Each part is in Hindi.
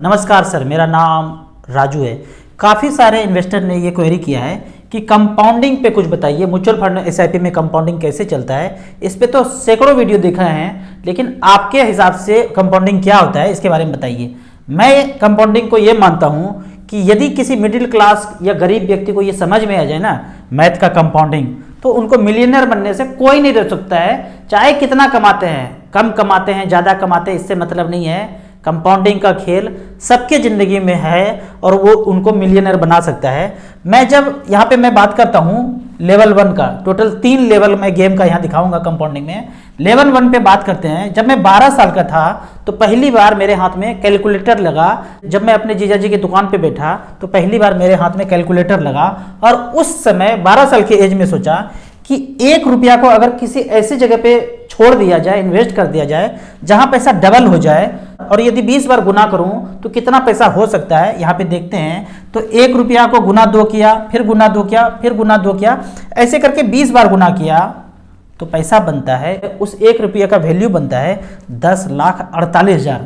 नमस्कार सर, मेरा नाम राजू है। काफ़ी सारे इन्वेस्टर ने ये क्वेरी किया है कि कंपाउंडिंग पे कुछ बताइए, म्यूचुअल फंड एसआईपी में कंपाउंडिंग कैसे चलता है। इस पे तो सैकड़ों वीडियो देखा है, लेकिन आपके हिसाब से कंपाउंडिंग क्या होता है इसके बारे में बताइए। मैं कंपाउंडिंग को ये मानता हूँ कि यदि किसी मिडिल क्लास या गरीब व्यक्ति को ये समझ में आ जाए ना मैथ का कंपाउंडिंग, तो उनको मिलियनर बनने से कोई नहीं रोक सकता है। चाहे कितना कमाते हैं, कम कमाते हैं, ज़्यादा कमाते हैं, इससे मतलब नहीं है। कंपाउंडिंग का खेल सबके ज़िंदगी में है और वो उनको मिलियनर बना सकता है। मैं जब यहाँ पे मैं बात करता हूँ लेवल 1 का, टोटल 3 लेवल मैं गेम का यहाँ दिखाऊंगा कंपाउंडिंग में। लेवल 1 पे बात करते हैं। जब मैं 12 साल का था तो पहली बार मेरे हाथ में कैलकुलेटर लगा। जब मैं अपने जीजा जी की दुकान पे बैठा तो पहली बार मेरे हाथ में कैलकुलेटर लगा, और उस समय 12 साल की एज में सोचा कि 1 रुपया को अगर किसी ऐसी जगह पे छोड़ दिया जाए, इन्वेस्ट कर दिया जाए जहां पैसा डबल हो जाए, और यदि 20 बार गुना करूं तो कितना पैसा हो सकता है। यहाँ पे देखते हैं तो 1 रुपया को गुना 2 किया, फिर गुना 2 किया, फिर गुना 2 किया, ऐसे करके 20 बार गुना किया तो पैसा बनता है, उस 1 रुपये का वैल्यू बनता है 10,48,000।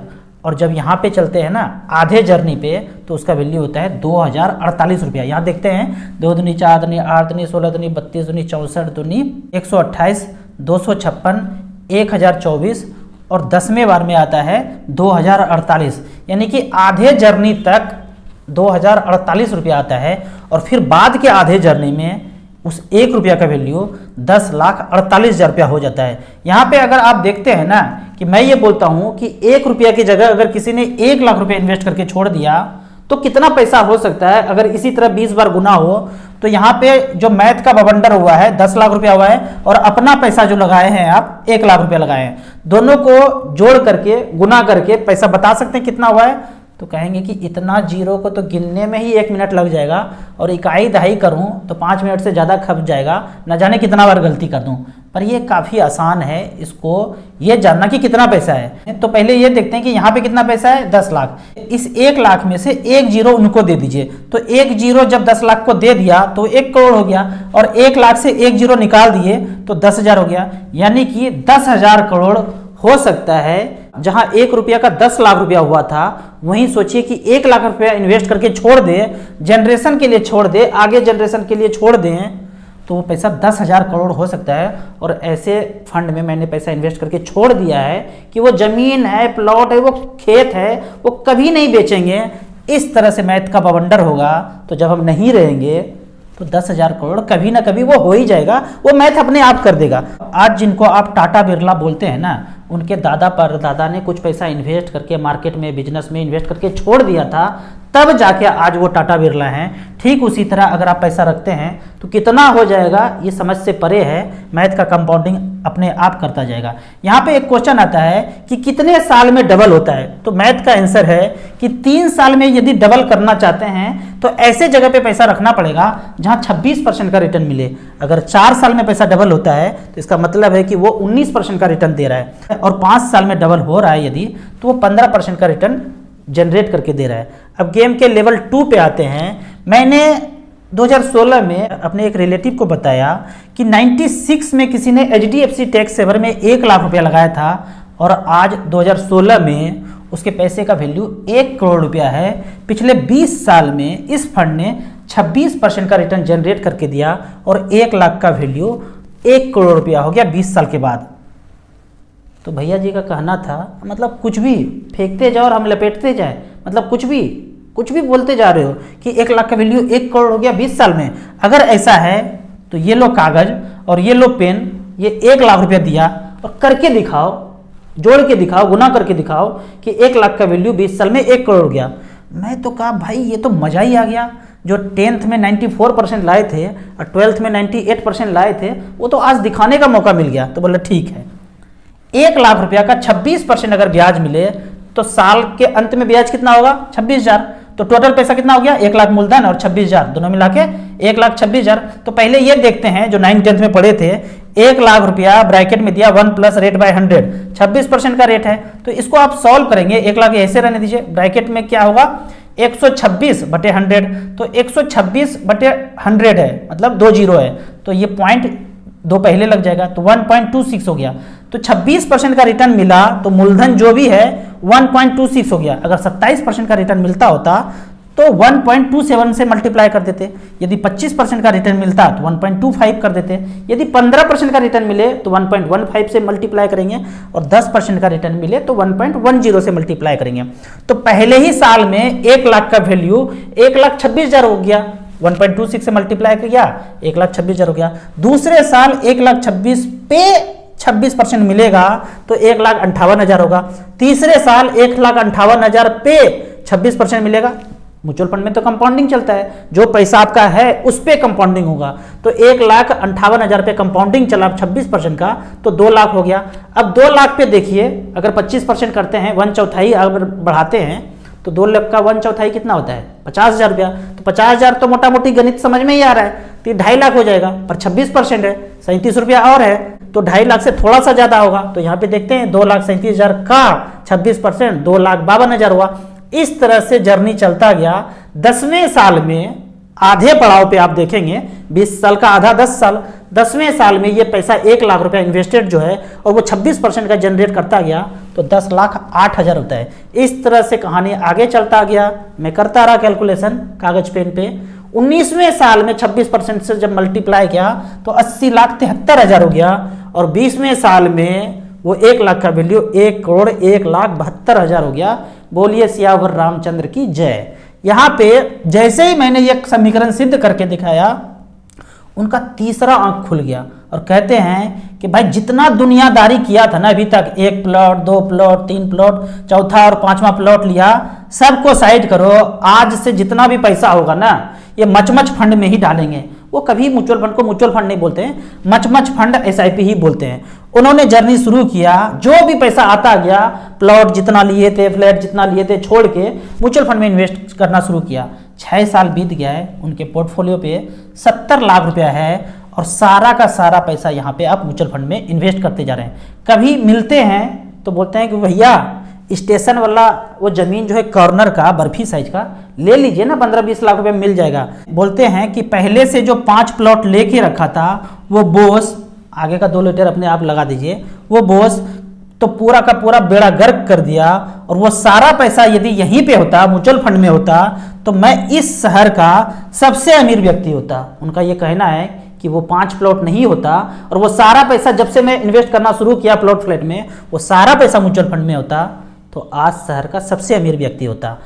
और जब यहाँ पे चलते हैं ना आधे जर्नी पे, तो उसका वैल्यू होता है 2048 रुपया। यहाँ देखते हैं 2 दूनी 4 दूनी 8 दूनी 16 दूनी 32 दूनी 64 दूनी 128 256 1024, और 10वें बार में आता है 2048, यानी कि आधे जर्नी तक 2048 रुपया आता है। और फिर बाद के आधे जर्नी में उस 1 रुपया का वैल्यू 10,48,000 रुपया हो जाता है। यहाँ पे अगर आप देखते हैं ना कि मैं ये बोलता हूँ कि 1 रुपया की जगह अगर किसी ने 1 लाख रुपया इन्वेस्ट करके छोड़ दिया तो कितना पैसा हो सकता है अगर इसी तरह 20 बार गुना हो। तो यहाँ पे जो मैथ का बवंडर हुआ है 10 लाख रुपया हुआ है, और अपना पैसा जो लगाए हैं आप 1 लाख रुपया लगाए हैं, दोनों को जोड़ करके गुना करके पैसा बता सकते हैं कितना हुआ है। तो कहेंगे कि इतना जीरो को तो गिनने में ही 1 मिनट लग जाएगा, और इकाई दहाई करूं तो 5 मिनट से ज़्यादा खप जाएगा, न जाने कितना बार गलती कर दूं। पर ये काफ़ी आसान है इसको ये जानना कि कितना पैसा है। तो पहले ये देखते हैं कि यहाँ पे कितना पैसा है, 10 लाख। इस 1 लाख में से 1 जीरो उनको दे दीजिए। तो 1 जीरो जब 10 लाख को दे दिया तो 1 करोड़ हो गया, और 1 लाख से 1 जीरो निकाल दिए तो 10,000 हो गया, यानी कि 10,000 करोड़ हो सकता है। जहां 1 रुपया का 10 लाख रुपया हुआ था, वहीं सोचिए कि 1 लाख रुपया इन्वेस्ट करके छोड़ दे, जनरेशन के लिए छोड़ दे, आगे जनरेशन के लिए छोड़ दें, तो वो पैसा 10,000 करोड़ हो सकता है। और ऐसे फंड में मैंने पैसा इन्वेस्ट करके छोड़ दिया है कि वो जमीन है, प्लॉट है, वो खेत है, वो कभी नहीं बेचेंगे। इस तरह से मैथ का बवंडर होगा, तो जब हम नहीं रहेंगे तो 10,000 करोड़ कभी ना कभी वो हो ही जाएगा, वो मैथ अपने आप कर देगा। आज जिनको आप टाटा बिरला बोलते हैं ना, उनके दादा परदादा ने कुछ पैसा इन्वेस्ट करके मार्केट में, बिजनेस में इन्वेस्ट करके छोड़ दिया था, तब जाके आज वो टाटा बिरला हैं। ठीक उसी तरह अगर आप पैसा रखते हैं तो कितना हो जाएगा ये समझ से परे है, मैथ का कंपाउंडिंग अपने आप करता जाएगा। यहाँ पे एक क्वेश्चन आता है कि कितने साल में डबल होता है, तो मैथ का आंसर है कि 3 साल में यदि डबल करना चाहते हैं तो ऐसे जगह पे पैसा रखना पड़ेगा जहाँ 26% का रिटर्न मिले। अगर 4 साल में पैसा डबल होता है तो इसका मतलब है कि वो 19% का रिटर्न दे रहा है, और 5 साल में डबल हो रहा है यदि, तो वो 15% का रिटर्न जनरेट करके दे रहा है। अब गेम के लेवल 2 पे आते हैं। मैंने 2016 में अपने एक रिलेटिव को बताया कि 96 में किसी ने HDFC टैक्स सेवर में 1 लाख रुपया लगाया था, और आज 2016 में उसके पैसे का वैल्यू 1 करोड़ रुपया है। पिछले 20 साल में इस फंड ने 26% का रिटर्न जनरेट करके दिया, और 1 लाख का वैल्यू 1 करोड़ रुपया हो गया 20 साल के बाद। तो भैया जी का कहना था, मतलब कुछ भी फेंकते जाओ और हम लपेटते जाए, मतलब कुछ भी बोलते जा रहे हो कि 1 लाख का वैल्यू 1 करोड़ हो गया 20 साल में। अगर ऐसा है तो ये लो कागज और ये लो पेन, ये 1 लाख रुपया दिया और करके दिखाओ, जोड़ के दिखाओ, गुना करके दिखाओ कि 1 लाख का वैल्यू 20 साल में 1 करोड़ हो गया। मैं तो कहा भाई ये तो मजा ही आ गया। जो 10th में 94% लाए थे और 12th में 98% लाए थे, वो तो आज दिखाने का मौका मिल गया। तो बोला ठीक है, 1 लाख रुपया का 26% अगर ब्याज मिले तो साल के अंत में ब्याज कितना होगा, 26,000। तो टोटल पैसा कितना हो गया, 1 लाख मूलधन और 26,000, दोनों मिला के 1,26,000। तो पहले ये देखते हैं, जो 9th-10th में पढ़े थे, 1 लाख रुपया ब्रैकेट में दिया 1 प्लस रेट बाय 100, 26% का रेट है। तो इसको आप सॉल्व करेंगे, 1 लाख ऐसे रहने दीजिए, ब्रैकेट में क्या होगा 126/100, तो 126/100 है, मतलब 2 जीरो है, तो ये पॉइंट 2 पहले लग जाएगा, तो 1.26 हो गया। तो 26% का रिटर्न मिला तो मूलधन जो भी है 1.26 हो गया। अगर 27% का रिटर्न मिलता होता तो 1.27 से मल्टीप्लाई कर देते। यदि 25% का रिटर्न मिलता तो 1.25 कर देते। यदि 15% का रिटर्न मिले तो 1.15 से मल्टीप्लाई करेंगे और 10% का रिटर्न मिले तो 1.10 से मल्टीप्लाई करेंगे। तो पहले ही साल में 1 लाख का वैल्यू 1,26,000 हो गया, 1.26 से मल्टीप्लाई किया 1,26,000 हो गया। दूसरे साल 1,26,000 पे 26% मिलेगा तो 1,58,000 होगा। तीसरे साल 1,58,000 पे 26% मिलेगा। म्यूचुअल फंड में तो कंपाउंडिंग चलता है, जो पैसा आपका है उस पे कंपाउंडिंग होगा। तो 1,58,000 पे कंपाउंडिंग चला 26% का तो 2 लाख हो गया। अब 2 लाख पे देखिए, अगर 25% करते हैं 1/4 अगर बढ़ाते हैं तो 2 लाख का 1/4 कितना होता है 50,000 रुपया। तो 50,000 तो मोटा मोटी गणित समझ में ही आ रहा है, तो 2.5 लाख हो जाएगा। पर 26% है, 37 रुपया और है तो 2.5 लाख से थोड़ा सा ज्यादा होगा। तो यहाँ पे देखते हैं 2,37,000 का 26% 2,52,000 हुआ। इस तरह से जर्नी चलता गया। 10वें साल में आधे पड़ाव पे आप देखेंगे, 20 साल का आधा 10 साल, 10वें साल में ये पैसा 1 लाख रुपया इन्वेस्टेड जो है और वो 26% का जनरेट करता गया तो 10,08,000 होता है। इस तरह से कहानी आगे चलता गया। मैं करता रहा कैलकुलेशन कागज पेन पे। 19वें साल में 26% से जब मल्टीप्लाई किया तो 80,73,000 हो गया और 20वें साल में वो 1 लाख का वैल्यू 1,01,72,000 हो गया। बोलिए सियावर रामचंद्र की जय। यहां पे जैसे ही मैंने ये समीकरण सिद्ध करके दिखाया, उनका तीसरा आंख खुल गया और कहते हैं कि भाई जितना दुनियादारी किया था ना अभी तक, 1 प्लॉट 2 प्लॉट 3 प्लॉट, चौथा और 5वां प्लॉट लिया, सबको साइड करो। आज से जितना भी पैसा होगा ना ये मचमच फंड में ही डालेंगे। वो कभी म्यूचुअल फंड को म्यूचुअल फंड नहीं बोलते हैं, मचमच फंड SIP ही बोलते हैं। उन्होंने जर्नी शुरू किया, जो भी पैसा आता गया, प्लॉट जितना लिए थे, फ्लैट जितना लिए थे, छोड़ के म्यूचुअल फंड में इन्वेस्ट करना शुरू किया। 6 साल बीत गया है, उनके पोर्टफोलियो पे 70 लाख रुपया है और सारा का सारा पैसा यहाँ पे आप म्यूचुअल फंड में इन्वेस्ट करते जा रहे हैं। कभी मिलते हैं तो बोलते हैं कि भैया स्टेशन वाला वो जमीन जो है कॉर्नर का बर्फी साइज का ले लीजिए ना, 15-20 लाख रुपए में मिल जाएगा। बोलते हैं कि पहले से जो 5 प्लॉट लेके रखा था वो बोस, आगे का 2 लीटर अपने आप लगा दीजिए, वो बोस तो पूरा का पूरा बेड़ा गर्क कर दिया और वो सारा पैसा यदि यहीं पे होता, म्यूचुअल फंड में होता, तो मैं इस शहर का सबसे अमीर व्यक्ति होता। उनका ये कहना है कि वो 5 प्लॉट नहीं होता और वो सारा पैसा जब से मैं इन्वेस्ट करना शुरू किया प्लॉट फ्लैट में, वो सारा पैसा म्यूचुअल फंड में होता तो आज शहर का सबसे अमीर व्यक्ति होता।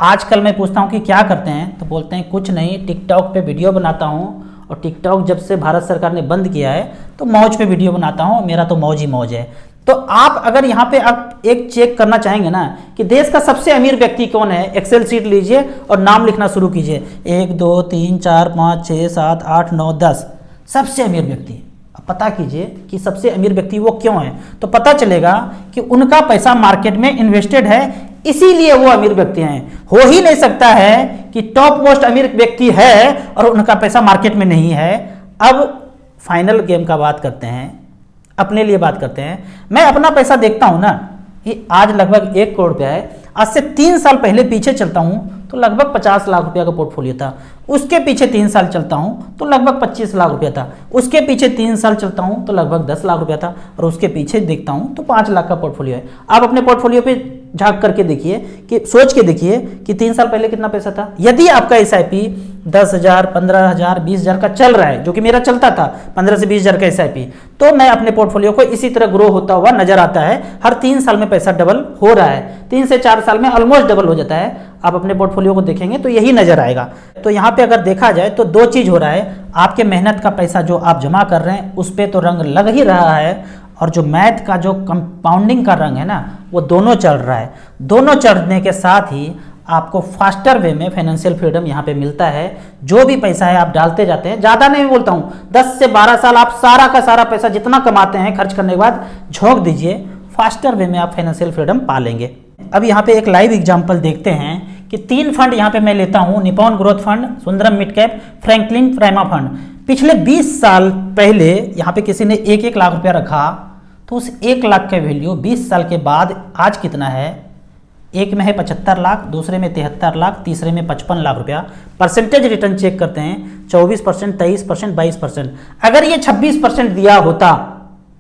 आजकल मैं पूछता हूँ कि क्या करते हैं, तो बोलते हैं कुछ नहीं, टिकटॉक पे वीडियो बनाता हूँ और टिकटॉक जब से भारत सरकार ने बंद किया है तो मौज पे वीडियो बनाता हूँ, मेरा तो मौज ही मौज है। तो आप अगर यहाँ पे आप एक चेक करना चाहेंगे ना कि देश का सबसे अमीर व्यक्ति कौन है, एक्सेल शीट लीजिए और नाम लिखना शुरू कीजिए, 1 2 3 4 5 6 7 8 9 10 सबसे अमीर व्यक्ति। अब पता कीजिए कि सबसे अमीर व्यक्ति वो क्यों है, तो पता चलेगा कि उनका पैसा मार्केट में इन्वेस्टेड है, इसीलिए वो अमीर व्यक्ति हैं। हो ही नहीं सकता है कि टॉप मोस्ट अमीर व्यक्ति है और उनका पैसा मार्केट में नहीं है। अब फाइनल गेम का बात करते हैं, अपने लिए बात करते हैं। मैं अपना पैसा देखता हूं ना, ये आज लगभग 1 करोड़ रुपया है। आज से 3 साल पहले पीछे चलता हूं तो लगभग 50 लाख रुपया का पोर्टफोलियो था। उसके पीछे 3 साल चलता हूं तो लगभग 25 लाख रुपया था। उसके पीछे 3 साल चलता हूं तो लगभग 10 लाख रुपया था और उसके पीछे देखता हूं तो 5 लाख का पोर्टफोलियो है। आप अपने पोर्टफोलियो पे झांक करके देखिए कि सोच के देखिए कि 3 साल पहले कितना पैसा था। यदि आपका SIP 10,000 15,000 20,000 का चल रहा है, जो कि मेरा चलता था 15 से 20,000 का SIP, तो मैं अपने पोर्टफोलियो को इसी तरह ग्रो होता हुआ नजर आता है। हर 3 साल में पैसा डबल हो रहा है, 3 से 4 साल में ऑलमोस्ट डबल हो जाता है। आप अपने पोर्टफोलियो को देखेंगे तो यही नजर आएगा। तो यहाँ पे अगर देखा जाए तो 2 चीज हो रहा है, आपके मेहनत का पैसा जो आप जमा कर रहे हैं उस पर तो रंग लग ही रहा है, और जो मैथ का जो कंपाउंडिंग का रंग है ना वो दोनों चल रहा है। दोनों चढ़ने के साथ ही आपको फास्टर वे में फाइनेंशियल फ्रीडम यहाँ पे मिलता है। जो भी पैसा है आप डालते जाते हैं, ज़्यादा नहीं बोलता हूँ, 10 से 12 साल आप सारा का सारा पैसा जितना कमाते हैं खर्च करने के बाद झोंक दीजिए, फास्टर वे में आप फाइनेंशियल फ्रीडम पा लेंगे। अब यहाँ पे एक लाइव एग्जाम्पल देखते हैं कि 3 फंड यहाँ पे मैं लेता हूँ, Nippon growth fund, Sundaram mid cap, Franklin prima fund. पिछले 20 साल पहले यहाँ पे किसी ने 1-1 लाख रुपया रखा तो उस 1 लाख का वैल्यू 20 साल के बाद आज कितना है, एक में है 75 लाख, दूसरे में 73 लाख, तीसरे में 55 लाख रुपया। परसेंटेज रिटर्न चेक करते हैं, 24%, 23%, 22%। अगर ये 26% दिया होता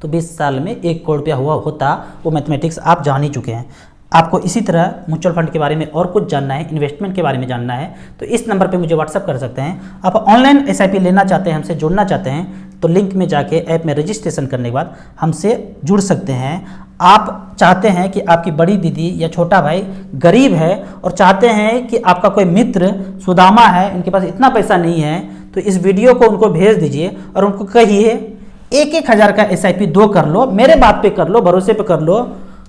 तो 20 साल में 1 करोड़ रुपया हुआ होता, वो मैथमेटिक्स आप जान ही चुके हैं। आपको इसी तरह म्यूचुअल फंड के बारे में और कुछ जानना है, इन्वेस्टमेंट के बारे में जानना है, तो इस नंबर पे मुझे व्हाट्सअप कर सकते हैं। आप ऑनलाइन एसआईपी लेना चाहते हैं, हमसे जुड़ना चाहते हैं, तो लिंक में जाके ऐप में रजिस्ट्रेशन करने के बाद हमसे जुड़ सकते हैं। आप चाहते हैं कि आपकी बड़ी दीदी या छोटा भाई गरीब है और चाहते हैं कि आपका कोई मित्र सुदामा है, इनके पास इतना पैसा नहीं है, तो इस वीडियो को उनको भेज दीजिए और उनको कहिए 1-1 हज़ार का एसआईपी 2 कर लो, मेरे बात पे कर लो, भरोसे पे कर लो।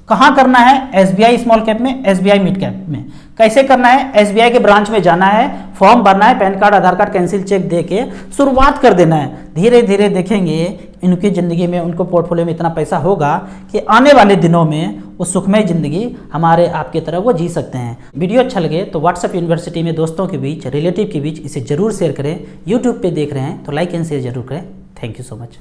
कहाँ करना है? एसबीआई स्मॉल कैप में, एसबीआई मिड कैप में। कैसे करना है? एसबीआई के ब्रांच में जाना है, फॉर्म भरना है, पैन कार्ड, आधार कार्ड, कैंसिल चेक दे के शुरुआत कर देना है। धीरे धीरे देखेंगे इनकी ज़िंदगी में, उनको पोर्टफोलियो में इतना पैसा होगा कि आने वाले दिनों में वो सुखमय ज़िंदगी हमारे आपकी तरह वो जी सकते हैं। वीडियो अच्छा लगे तो व्हाट्सएप यूनिवर्सिटी में दोस्तों के बीच, रिलेटिव के बीच इसे जरूर शेयर करें। यूट्यूब पर देख रहे हैं तो लाइक एंड शेयर जरूर करें। Thank you so much.